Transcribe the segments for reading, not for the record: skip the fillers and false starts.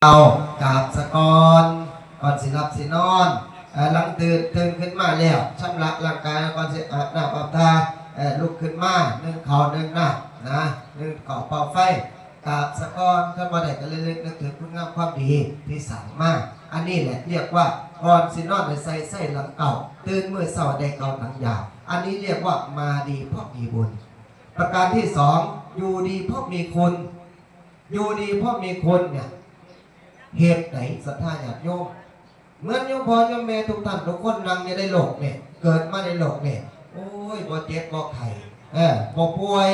เอากราบสะกอนก่อนสิหลับสินอนหลังตื่นขึ้นมาแล้วชำระร่างกายก่อนสิอาบน้ำอาบท่าลุกขึ้นมานึ่งข้าวนึ่งน้ำนะนึ่งก่อเป่าไฟกราบสะกอนขึ้นมาได้ก็เล็กๆนึกถึงคุณงามความดีที่สั่งมาอันนี้แหละเรียกว่าก่อนสินอนได้ใส่หลังเก่าตื่นเมื่อเช้าได้เก่าหลังยาวอันนี้เรียกว่ามาดีเพราะมีบุญประการที่สองอยู่ดีเพราะมีคนอยู่ดีเพราะมีคนเนี่ยเหตุไหนศรัทธาญาติโยมเหมือนโยมพ่อโยมแม่ทุกท่านทุกคนนั่งอยู่ในโลกเนี่ยเกิดมาในโลกเนี่ยโอ้ยบ่เจ็บบ่ไข้บ่ป่วย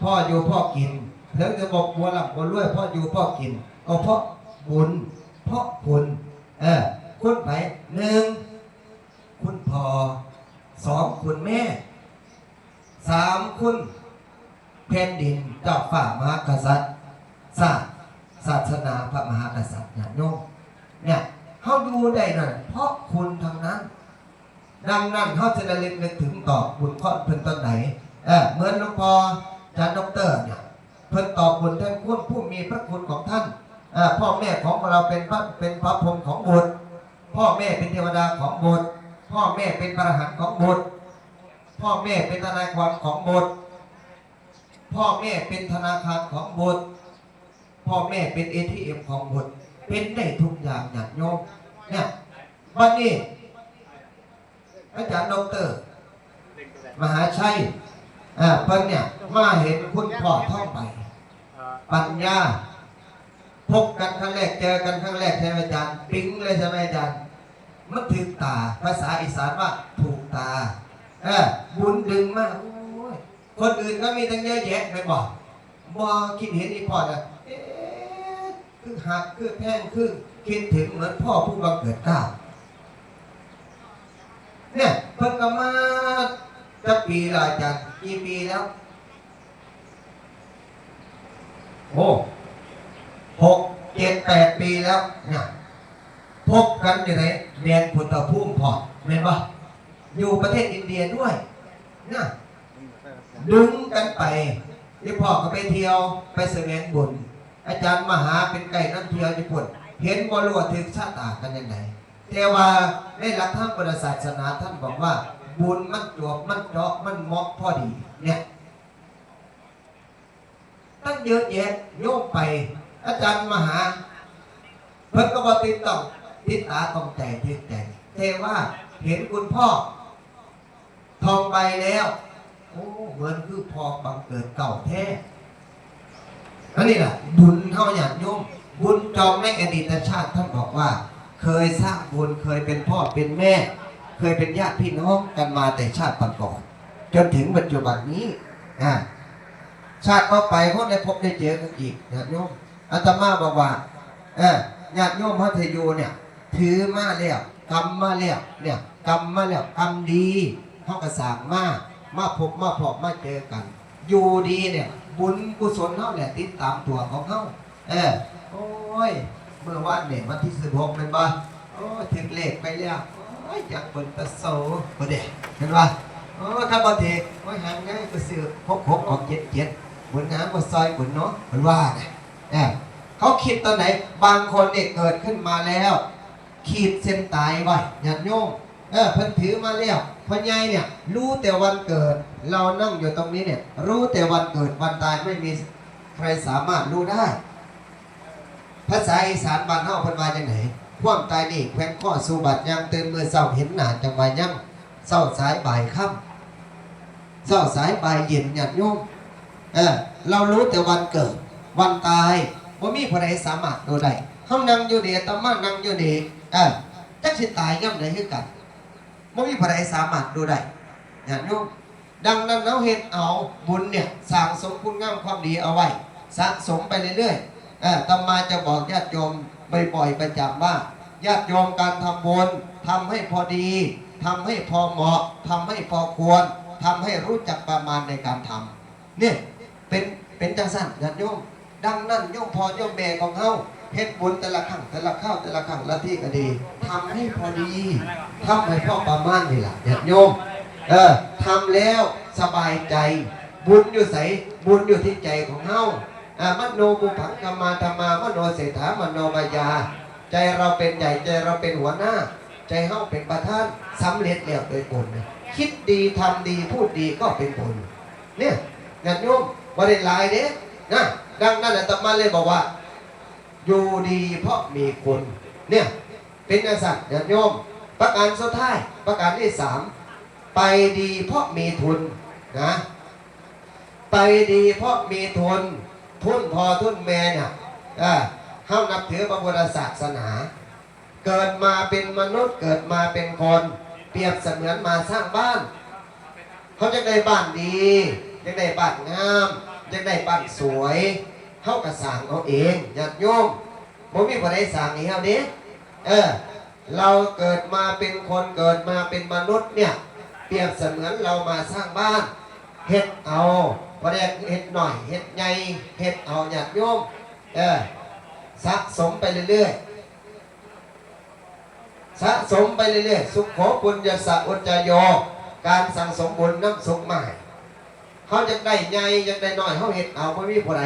พ่ออยู่พ่อกินถึงจะบอกบัวหลับบัวรวยพ่ออยู่พ่อกินก็เพราะบุญเพราะคุณคุณไปหนึ่งคุณพ่อสองคุณแม่สามคุณแผ่นดินเจ้าฝ่ามหากษัตริย์ศาสนาพระมหากษัตริย์โยมเนี่ยเขาดูได้นั่นเพราะคุณทางนั้นดังนั้นเขาจะระลึกนึกถึงต่อบุญข้อเพิ่นตอนไหนเหมือนหลวงพ่ออาจารย์ดร.เนี่ยเพิ่นตอบบุญแทนคุณผู้มีพระคุณของท่านพ่อแม่ของเราเป็นพระพรหมของบุตรพ่อแม่เป็นเทวดาของบุตรพ่อแม่เป็นพระอรหันต์ของบุตรพ่อแม่เป็นทนายความของบุตรพ่อแม่เป็นธนาคารของบุตรพ่อแม่เป็น ATM ของบุตรเป็นได้ทุกอย่างญาติโยมเนี่ยวันนี้อาจารย์ดร.มหาชัยเพิ่นเนี่ยมาเห็นคุณพ่อท่องไปปัญญาพบกันครั้งแรกเจอกันครั้งแรกใช่ไหมอาจารย์ปิ๊งเลยใช่ไหมอาจารย์มันถึงตาภาษาอีสานว่าถูกตาบุญดึงมากคนอื่นก็มีตั้งเยอะแยะไม่บอกบ่คิดเห็นอีพ่อนะคือหักคือแพงคือคิดถึงเหมือนพ่อผู้บังเกิดเกล้าเนี่ยเพิ่งก็มาจะปีละอาจารย์กี่ปีแล้วโอ้6 7 8 ปีแล้วเนี่ยพบกันอยู่ในเรียนพุทธภูมิพอเห็นปะอยู่ประเทศอินเดียด้วยเนี่ยดึงกันไปที่พ่อก็ไปเที่ยวไปแสวงบุญอาจารย์มหาเป็นไก่น้ำเที่ยวญี่ปุ่นเห็นบริวารถึงชาติกันยังไงแต่ว่าในหลักทางพุทธศาสนาท่านบอกว่าบุญมันจวบมันเจาะมันเหมาะพอดีเนี่ยตั้งเยอะแยะโยกไปอาจารย์มหาเพิ่นก็บอกติดตาต้องใจติดใจเทว่าเห็นคุณพ่อทองใบแล้วโอ้เหมือนคือพอบังเกิดเก่าแท้อันนี้แหละบุญเท่าอย่างโยมบุญจองในอดีตชาติท่านบอกว่าเคยสร้างบุญเคยเป็นพ่อเป็นแม่เคยเป็นญาติพี่น้องกันมาแต่ชาติก่อนจนถึงปัจจุบันนี้ชาติต่อไปพวกได้พบได้เจอกันอีกญาติโยมอาตมาบอกว่าญาติโยมพระเทโยเนี่ยถือมาแล้วกรรมมาแล้วเนี่ยกรรมมาแล้วกรรมดีเขากระสางมาพบมาพบมาเจอกันอยู่ดีเนี่ยบุญกุศลเขาเนี่ยติดตามตัวของเขาโอ้ยเมื่อวันเนี่ยวันที่16เป็นบ้าโอ้ยถึงเลขไปแล้วโอ้ยอยากเปิดตะโซ่ประเดี๋ยวเห็นป่ะโอ้ถ้าบางทีโอ้ยหันง่ายก็ซื้อ6 ออก7 บุญงานก็ซอยบุญเนาะเห็นว่าเนี่ยเขาคิดตอนไหนบางคนเนี่ยเกิดขึ้นมาแล้วขีดเส้นตายไว้ญาติโยมเพิ่นถือมาแล้วพ่อใหญ่เนี่ยรู้แต่วันเกิดเรานั่งอยู่ตรงนี้เนี่ยรู้แต่วันเกิดวันตายไม่มีใครสามารถรู้ได้ภาษาอีสานบ้านเฮาเพิ่นว่าจังไหนความตายนี่แขวนข้อสู่บัดยังตื่นมื้อเช้าเห็นหน้าจังว่ายังเช้าสายบ่ายค่ำเช้าสายบ่ายเย็นญาติโยมเรารู้แต่วันเกิดวันตายบ่มีผู้ใดสามารถรู้ได้เฮานั่งอยู่นี่อาตมานั่งอยู่นี่จักสิตายยามใดคือกันไม่มีผู้ใดสามารถดูได้ญาติโยมดังนั้นเราเห็นเอาบุญเนี่ยสร้างสมคุณงามความดีเอาไว้สะสมไปเรื่อยๆตมาจะบอกญาติโยมบ่อยๆประจำว่าญาติโยมการทำบุญทำให้พอดีทำให้พอเหมาะทำให้พอควรทำให้รู้จักประมาณในการทำเนี่ยเป็นจังสั้นญาติโยมดังนั้นโยมพ่อโยมแม่ของเขาเฮ็ดบุญแต่ละครั้งแต่ละข้าวแต่ละครั้งละที่ก็ดีทำให้พอดีทำให้พ่อประมาณนี่แหละญาติโยมทำแล้วสบายใจบุญอยู่ใสบุญอยู่ที่ใจของเฮา มโนบุพังกมมาธรรมามโนเศรษฐามโนมายาใจเราเป็นใหญ่ใจเราเป็นหัวหน้าใจเฮาเป็นประธานสำเร็จแล้วโดยบุญคิดดีทำดีพูดดีก็เป็นบุญเนี่ยญาติโยมบ่ได้หลายเด้นะดังนั้นอาตมาเลยบอกว่าอยู่ดีเพราะมีคุณเนี่ยเป็นอาสัตว์ญาติโยมประการสุดท้ายประการที่3ไปดีเพราะมีทุนนะไปดีเพราะมีทุนพอทุนแม่เนี่ยเฮานับถือพระพุทธศาสนาเกิดมาเป็นมนุษย์เกิดมาเป็นคนเปรียบเสมือนมาสร้างบ้านเขาจะได้บ้านดีจะได้บ้านงามจะได้บ้านสวยเขากระสร้างเอาเองญาติโยมบ่มีผู้ใดสร้างให้เฮาเด้เราเกิดมาเป็นคนเกิดมาเป็นมนุษย์เนี่ยเปรียบเสมือนเรามาสร้างบ้านเฮ็ดเอาบ่ได้เฮ็ดหน่อยเฮ็ดใหญ่เฮ็ดเอาญาติโยมสะสมไปเรื่อยๆสะสมไปเรื่อยๆสุขโขปุญญสะอุจจโยการสั่งสมบุญน้ำสุขใหม่เขาจะได้ใหญ่จะได้น้อยเขาเฮ็ดเอาบ่มีผู้ใด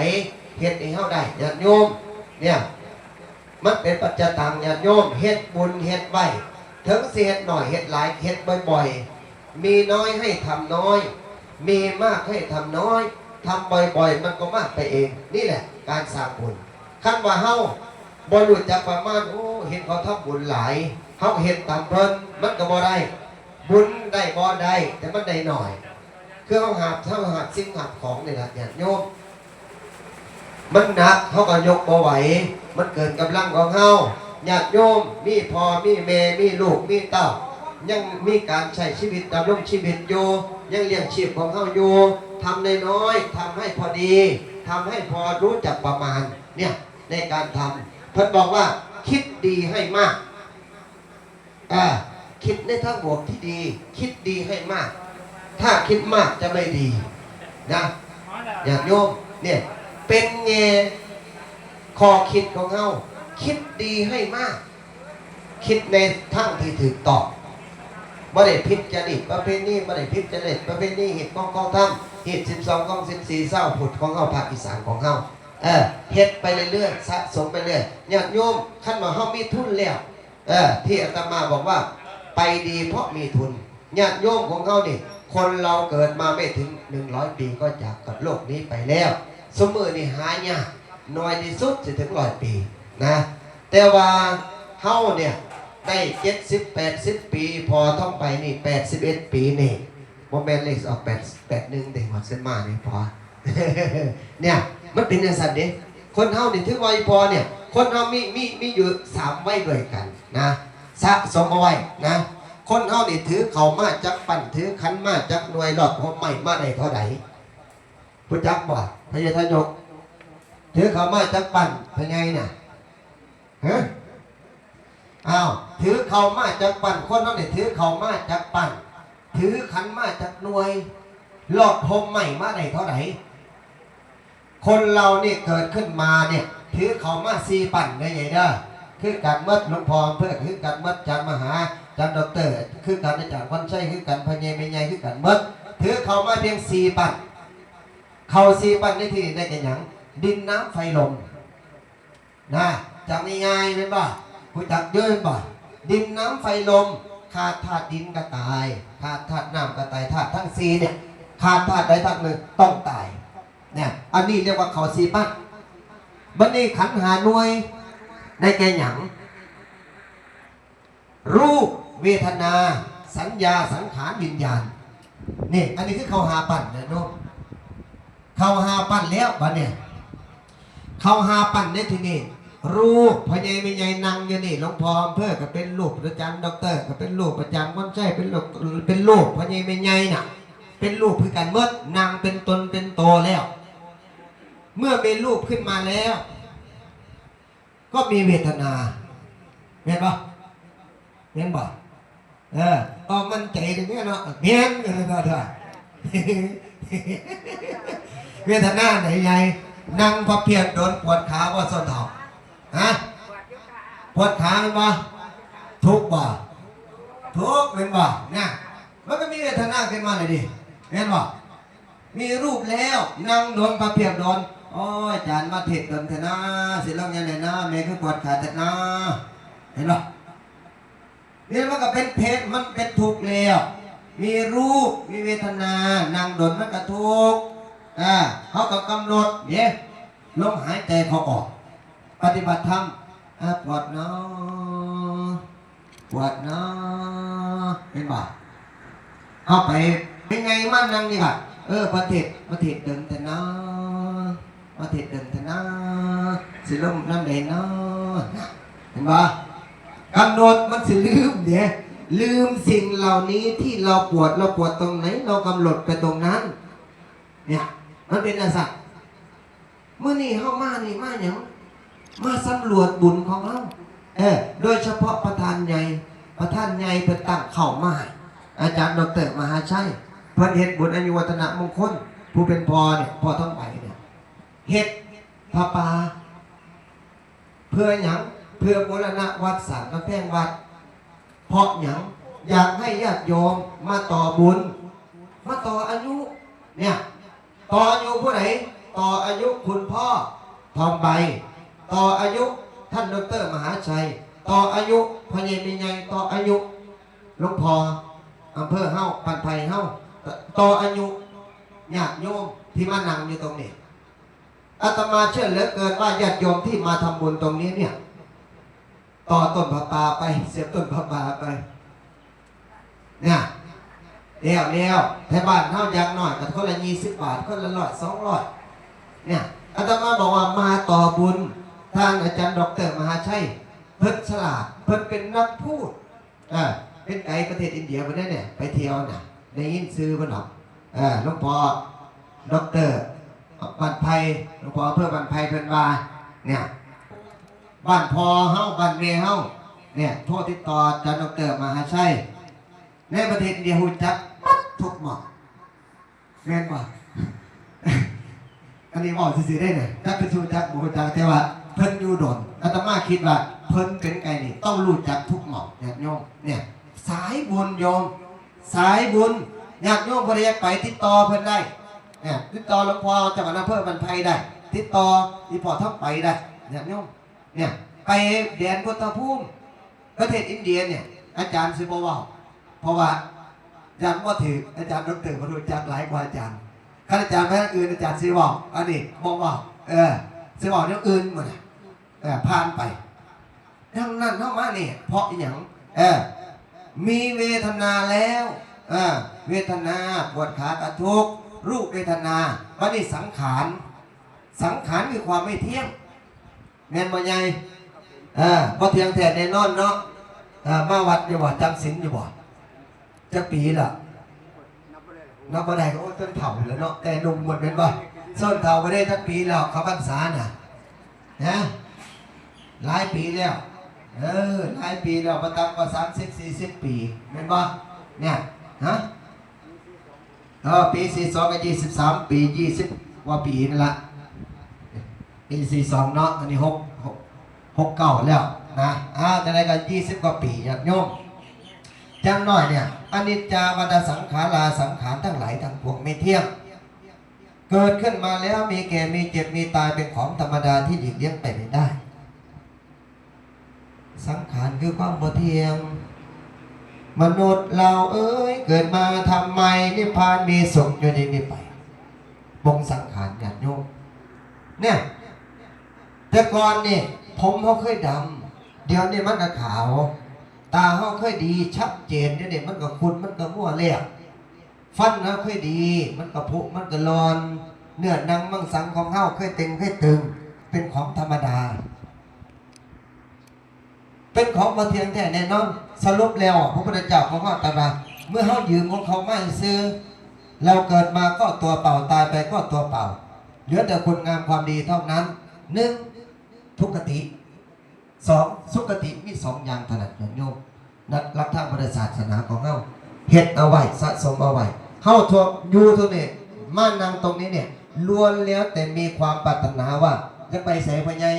เฮ็ดให้เขาได้ญาติโยมเนี่ยมันเป็นปัจจตังญาติโยมเฮ็ดบุญเฮ็ดไว้ถึงสิเฮ็ดหน่อยเฮ็ดหลายเฮ็ดบ่อยๆมีน้อยให้ทำน้อยมีมากให้ทำน้อยทำบ่อยๆมันก็มากไปเองนี่แหละการสร้างบุญคันว่าเฮาบ่รู้จักประมาณโอ้เห็นเขาทำบุญหลายเฮาเฮ็ดตามเพิ่นมันก็บ่ได้บุญได้บ่ได้แต่มันได้หน่อยคือเฮาหาสิ่งหาของนี่ล่ะญาติโยมมันหนักเฮาก็ยกบ่ไหวมันเกินกำลังของเฮาญาติโยมมีพ่อมีแม่มีลูกมีเต้ายังมีการใช้ชีวิตดำรงชีวิตอยู่ยังเลี้ยงชีพของเฮาอยู่ทำน้อยๆทำให้พอดีทำให้พอรู้จักประมาณเนี่ยในการทำเพิ่นบอกว่าคิดดีให้มากคิดในทางบวกที่ดีคิดดีให้มากถ้าคิดมากจะไม่ดีนะญาติโยมเนี่ยเป็นไงข้อคิดของเฮาคิดดีให้มากคิดในทางที่ถูกต้องบ่ได้ผิดจริตประเพณีบ่ได้ผิดจริตประเพณีเหตุของกองธรรมเหตุ12ของ14เศร้าผุดของเฮาภาคอีสานของเฮาเฮ็ดไปเรื่อยๆสะสมไปเรื่อยญาติโยมคันว่าเฮามีทุนแล้วที่อาตมาบอกว่าไปดีเพราะมีทุนญาติโยมของเฮานี่คนเราเกิดมาไม่ถึง100ปีก็จากกับโลกนี้ไปแล้วสมมือนี่หายากน้อยที่สุดจะถึง100ปีนะแต่ว่าเฮาเนี่ยได้70-80ปีพอท่องไปนี่81ปีนี่บ่แม่นเลขออก81ได้หมดเส้นมานี่พอ เนี่ยมันเป็นจังซั่นเด้คนเฮานี่ถึงวัยพอเนี่ยคนเฮามีอยู่3วัยด้วยกันนะสะสมเอาไว้นะคนเฮานี่ถือเข้ามาจักปั่นถือขันมาจักหน่วยหลอดหัวใหม่มาได้เท่าใดผู้จักบ่พญาทยกถือเข้ามาจักปั่นพญายน่ะฮะถือเข้ามาจักปั่นคนเฮานี่ถือเข้ามาจักปั่นถือขันมาจักหน่วยหลอดหัวใหม่มาได้เท่าใดคนเรานี่เกิดขึ้นมาเนี่ยถือเข้ามา4ปั่นได้ไงเด้อคือการมัดหลวงพ่อเพื่อคือการมัดจันมหาจันด็อกเตอร์คือการอาจารย์คนใช้คือการพญาไม่ใหญ่คือการมัดถือเข้ามาเพียง4ปั่นเข้า4ปั่นในที่นี้ได้แก่หยังดินน้ำไฟลมนะจำง่ายๆเป็นบ่ผู้จักเยอะบ่ดินน้ำไฟลมขาดธาตุดินก็ตายขาดธาตุน้ำก็ตายธาตุทั้ง4เนี่ยขาดธาตุใดธาตุหนึ่งต้องตายเนี่ยอันนี้เรียกว่าเข้า4ปั่นบัดนี้ขันธ์5หน่วยได้แก่หยังรูปเวทนาสัญญาสังขารวิญญาณนี่อันนี้คือเข้า5ปั่นนะน้องเข้า5ปั่นแล้วบัดเนี่ยเข้า5ปั่นในที่นี้รูปพญาไม่ใหญ่นั่งอยู่นี่หลวงพ่ออำเภอก็เป็นรูปอาจารย์ด็อกเตอร์ก็เป็นรูปอาจารย์คนใช้เป็นรูปพญาไม่ใหญ่น่ะเป็นรูปคือกันเมื่อนางเป็นตนเป็นโตแล้วเมื่อเป็นรูปขึ้นมาแล้วก็มีเวทนาเห็นปะเห็นปะก็มันใจตรงนี้เนาะเห็นกันเลยท่านเวทนาไหนใหญ่นั่งพอเพียรโดนปวดขาว่าส้นเท้าฮะปวดขาเป็นปะทุกข์ปะทุกข์เป็นปะเนี่ยมันก็มีเวทนาขึ้นมาเลยดิเห็นปะมีรูปแล้วนั่งโดนพอเพียรโดน โอ้ยอาจารย์มาเทศกันเถอะนะสิลองยังไงนะแม่คือปวดขาแต่นะเห็นหรอนี่มันก็เป็นเพศมันเป็นทุกข์แล้วมีรูปมีเวทนานั่งดนมันก็ทุกข์เขาก็กำหนดเนี่ยลมหายใจเขาออกปฏิบัติธรรมปวดเนาะปวดเนาะเป็นบ่าเข้าไปเป็นไงมั่นนั่งนี่ค่ะประเทศเดินแต่เนาะประเทศเดินแต่เนาะสิลมน้ำเด่นเนาะเห็นบ่กำหนดมันสิลืมเนี่ยลืมสิ่งเหล่านี้ที่เราปวดตรงไหนเรากำหนดไปตรงนั้นเนี่ยมันเป็นอะไรสักเมื่อนี่เข้ามานี่มาอย่างมาสำรวจบุญของเราโดยเฉพาะประธานใหญ่เพิ่นตั้งเข่ามาให้อาจารย์ดร.มหาชัยเพิ่นเฮ็ดบุญอายุวัฒนะมงคลผู้เป็นพ่อเนี่ยพ่อท้องใบเนี่ยเฮ็ดพระป่าเพื่อหยังเพื่อบูรณะวัดสร้างกำแพงวัดเพราะหยังอยากให้ญาติโยมมาต่อบุญมาต่ออายุเนี่ยต่ออายุผู้ไหนต่ออายุคุณพ่อทองใบต่ออายุท่านดร.มหาชัยต่ออายุพญามีไงต่ออายุหลวงพ่ออำเภอเฮ้าปันไผ่เฮ้าต่ออายุญาติโยมที่มานั่งอยู่ตรงนี้อาตมาเชื่อเหลือเกินว่าญาติโยมที่มาทำบุญตรงนี้เนี่ยต่อต้นพระปาไปเสียบต้นพระปาไปเนี่ยเลี้ยวไทยบ้านเท่าอย่างหน่อยกับคนละ20 บาทคนละ100 200เนี่ยอาตมาบอกว่ามาต่อบุญทางอาจารย์ดร.มหาชัยเพิ่นฉลาดเพิ่นเป็นนักพูดเป็นไกด์ประเทศอินเดียไปได้เนี่ยไปเที่ยวน่ะได้ยินซื้อเพิ่นหรอกหลวงพ่อดร.บันไพหลวงพ่อเพื่อบันไพเพิ่นว่าเนี่ยบ้านพอเฮ้าบ้านเมเฮ้าเนี่ยโทษติดต่ออาจารย์ดร.มหาชัยในประเทศอินเดียหุ่นจักปั๊บทุกหมอกแม่นป่ะ อันนี้บอกซื่อๆได้เนี่ยจักเป็นชูจักบุคจักแต่ว่าเพิ่นอยู่ดนอาตมาคิดว่าเพิ่นเป็นไงนี่ต้องรู้จักทุกหมอกญาติโยมเนี่ยสายบุญโยมสายบุญญาติโยมพอได้ไปติดต่อเพิ่นได้เนี่ยติดต่อหลวงพ่อจังหวัดอำเภอบันไพได้ติดต่อที่พ่อท่องไปได้ญาติโยมเนี่ยไปแดนพุทธภูมิประเทศอินเดียเนี่ยอาจารย์ซิบว่าเพราะว่าอาจารย์ว่าถืออาจารย์ดร.มาดูอาจารย์หลายกว่าอาจารย์ข้าราชการแพทย์อื่นอาจารย์ซิบอกอันนี้บอกว่าซิบอกเรื่องอื่นหมดผ่านไปดังนั้นเข้ามาเนี่ยเพราะอย่างมีเวทนาแล้วเวทนาปวดขากระทุกรูปเวทนาวันนี้สังขารคือความไม่เที่ยงแม่นบ่ใหญ่พอเที่ยงแท้แน่นอนเนาะมาวัดอยู่บ่จำศีลอยู่บ่จะปีละนับบ่ได้ก็ต้นเฒ่าแล้วเนาะแต่หนุ่มหมดเป็นบ่ส้นเฒ่าบ่ได้ทั้งปีแล้วเขาพรรษาน่ะนะหลายปีแล้วหลายปีแล้วบ่ต่ำกว่า30-40 ปีแม่นบ่เนี่ยฮะปี42ก็23 ปี20กว่าปีนั่นล่ะปี42เนาะอันนี้69แล้วนะจะได้กัน20 กว่าปีญาติโยมจังน้อยเนี่ยอนิจจาวัฏสังขาราสังขารทั้งหลายทั้งปวงไม่เที่ยงเกิดขึ้นมาแล้วมีแก่มีเจ็บมีตายเป็นของธรรมดาที่หลีกเลี่ยงไปไม่ได้สังขารคือความบ่เที่ยงมนุษย์เราเกิดมาทำไมนิพพานมีสุขอยู่ในนี้ไปบงสังขารญาติโยมเนี่ยแต่ก่อนนี่ผมเขาเคยดำเดี๋ยวนี้มันก็ขาวตาเขาเคยดีชัดเจนเดี๋ยวนี้มันก็คุณมันก็มั่วเลี้ยฟันเขาเคยดีมันก็ผุมันก็รอนเนื้อหนังมังสังของเขาเคยเต็งเคยตึงเป็นของธรรมดาเป็นของบ่เที่ยงแท้แน่นอนสรุปแล้วพระพุทธเจ้าของเขาตรัสว่าเมื่อเขายืมของเขาไม่ซื้อเราเกิดมาก็ตัวเปล่าตายไปก็ตัวเปล่าเหลือแต่คุณงามความดีเท่านั้น1ทุกขติ2สุขติมี2อย่างถนัดโยมนักรับทางพุทธศาสนาของเฮาเฮ็ดเอาไว้สะสมเอาไว้เฮาทั่วอยู่ตรงนี้มานั่งตรงนี้เนี่ยล้วนแล้วแต่มีความปรารถนาว่าจะไปไสพ่อใหญ่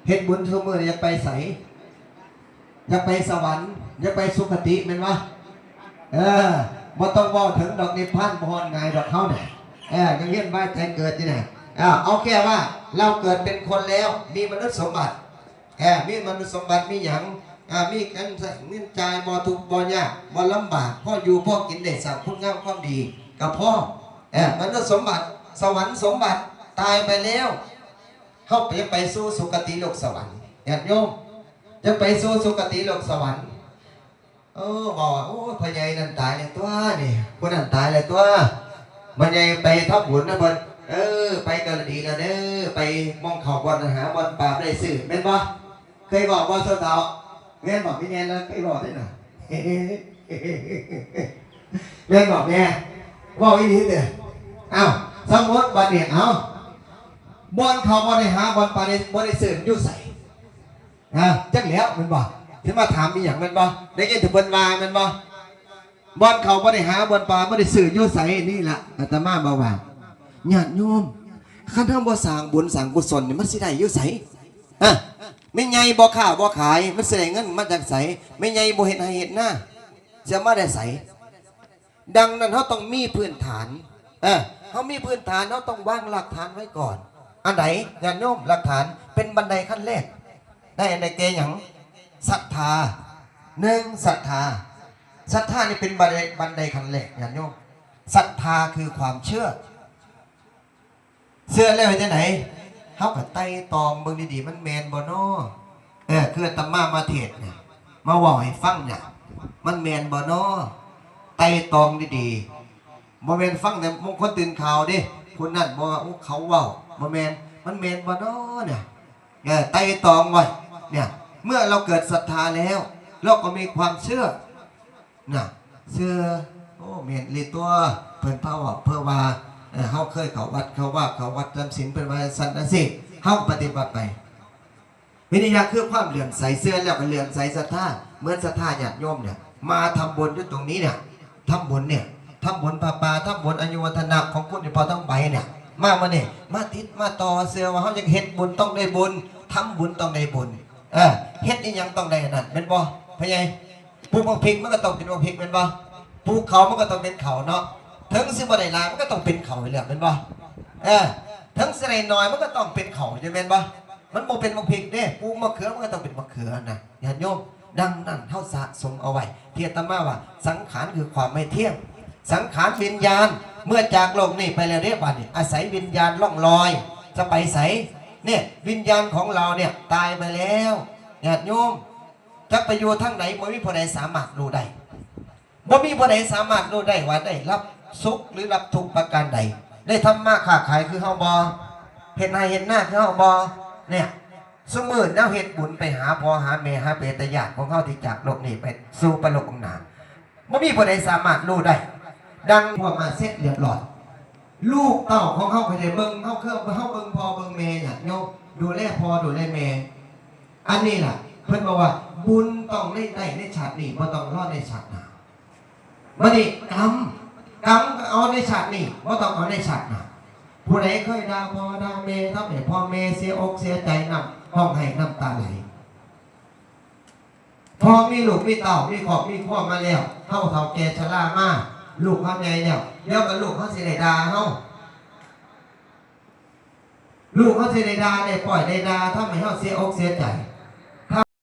เฮ็ดบุญทุกมื้ออยากไปไสอยากไปสวรรค์อยากไปสุคติแม่นบ่บ่ต้องเว้าถึงดอกนิพพานบ่ฮอดง่ายดอกเฮาเนี่ย ยังเวียนว่ายใจเกิดนี่นะเอาแค่ว่าเราเกิดเป็นคนแล้วมีมนุษย์สมบัติมีมนุษย์สมบัติมีอย่างมีกันเงินจ่ายบ่ทุกบ่ยากบ่ลำบากพ่ออยู่พ่อกินได้สั่งคุณงามความดีกับพ่อมนุษย์สมบัติสวรรค์สมบัติตายไปแล้วเข้าไปสู่สุคติโลกสวรรค์ญาติโยมจะไปสู่สุคติโลกสวรรค์บอกว่าโอ้พ่อใหญ่นั่นตายเลยตัวนี่คนนั่นตายเลยตัวมันใหญ่ไปทับบุญนะเพิ่นไปกันดีแล้วเด้อไปมองเขาบอลหาบอลปราบได้สื่อแม่นบ่เคยบอกว่าเจ้าเต่าแม่นบอกพี่แง่แล้วเคยบอกได้หน่อยแม่นบอกแม่บอกอีนี้เด้อสมมติบัดเนี่ยบอลเขาบอลได้หาบอลปราบได้สื่ออยู่ใส่จังแล้วแม่นบ่ที่มาถามมีอย่างแม่นบ่ได้ยินถึงบอลวาแม่นบ่บอลเขาบอลได้หาบอลปราบได้สื่ออยู่ใส่นี่แหละอาตมาบอกว่าญาติโยมคันทำบ่สร้างบุญสร้างกุศลนี่มันสิได้อยู่ไสไม่ไงบ่ค้าบ่ขายมันสิได้เงินมาจากไสไม่ไงบ่เฮ็ดให้เฮ็ดหน้าจะมาได้ไสดังนั้นเฮาต้องมีพื้นฐานเฮามีพื้นฐานเฮาต้องวางหลักฐานไว้ก่อนอันไหนญาติโยมหลักฐานเป็นบันไดขั้นแรกได้อันใดแก่หยังศรัทธา1ศรัทธานี่เป็นบันไดขั้นแรกญาติโยมศรัทธาคือความเชื่อแล้วไปที่ไหนเขากับไต่ตองเบิ่งดีๆมันแมนบ่น้อคืออาตมาเทศเนี่ยมาว่าให้ฟังเนี่ยมันแมนบ่น้อไต่ตองดีๆบ่แมนฟังแต่มงคลตื่นข่าวดิคนนั่นบ่เขาว่าบ่แมนมันแมนบ่น้อเนี่ยไต่ตองไว้เนี่ยเมื่อเราเกิดศรัทธาแล้วเราก็มีความเชื่อน่ะเชื่อโอ้แมนลีตัวเพิ่นพาว่าเพื่อว่าเขาเคยเขาวัดจำศีลเป็นวันสันนิสิเขาปฏิบัติไปวิทยาคือความเหลื่อมใสเสื้อแล้วก็เหลื่อมใสศรัทธาเหมือนศรัทธาญาติโยมเนี่ยมาทำบุญด้วยตรงนี้เนี่ยทำบุญปาทำบุญอายุวัฒนะของคุณที่พอทั้งใบเนี่ยมาเนี่ยมาติดมาต่อเสื้อว่าเขาจะเฮ็ดบุญต้องได้บุญทำบุญต้องได้บุญเฮ็ดนี่ยังต้องได้นั่นเป็นบ่พะไงปลูกมะพริกมันก็ต้องเป็นมะพริกเป็นบ่ปลูกเขามันก็ต้องเป็นเขาเนาะถึงสิบ่ได้ลามันก็ต้องเป็นเขาเลยเป็นบ่ถึงสิได้น้อยมันก็ต้องเป็นเขาจะเป็นบ่มันบ่เป็นมะพริกเด้ปลูกมะเขือมันก็ต้องเป็นมะเขือนะญาติโยมดังนั้นเฮาสะสมเอาไว้ที่อาตมาว่าสังขารคือความไม่เที่ยงสังขารวิญญาณเมื่อจากโลกนี้ไปแล้วเรียกว่านี่อาศัยวิญญาณล่องลอยจะไปไสเนี่ยวิญญาณของเราเนี่ยตายไปแล้วญาติโยมจักไปอยู่ทางไหนบ่มีผู้ใดสามารถรู้ได้บ่มีผู้ใดสามารถรู้ได้ว่าได้รับสุขหรือรับทุกข์ประการใดได้ทำมาค้าขายคือเฮาบ่เห็นหน้าคือเฮาบ่เนี่ยสมมุติแล้วเฮ็ดบุญไปหาพ่อหาแม่หาเปตญาติของเฮาที่จากโลกนี้ไปสู่ปรโลกของหน้าบ่มีผู้ใดสามารถรู้ได้ดังพวกมาเสร็จเรียบร้อยลูกเต้าของเฮาไปได้เบิ่งเฮาเบิ่งพ่อเบิ่งแม่เนี่ยโยมดูแลพ่อดูแลแม่อันนี้ล่ะเพิ่นบอกว่าบุญต้องได้ในชาตินี้บ่ต้องรอในชาติหน้าบัดนี้กรรมเอาในชาตินี้ว่าต้องเอาในชาติหน้าผู้ใดเคยด่าพ่อด่าแม่ทำให้พ่อแม่เสียอกเสียใจน้ำห้องให้น้ำตาไหลพอมีลูกมีเต่ามีครอบมีครัวมาแล้วเฮาเฒ่าแก่ชรามาลูกเขาใหญ่แล้วเดี๋ยวกับลูกเขาสิได้ด่าเฮาลูกเขาสิได้ด่าได้ปล่อยได้ด่าทำให้เฮาเสียอกเสียใจ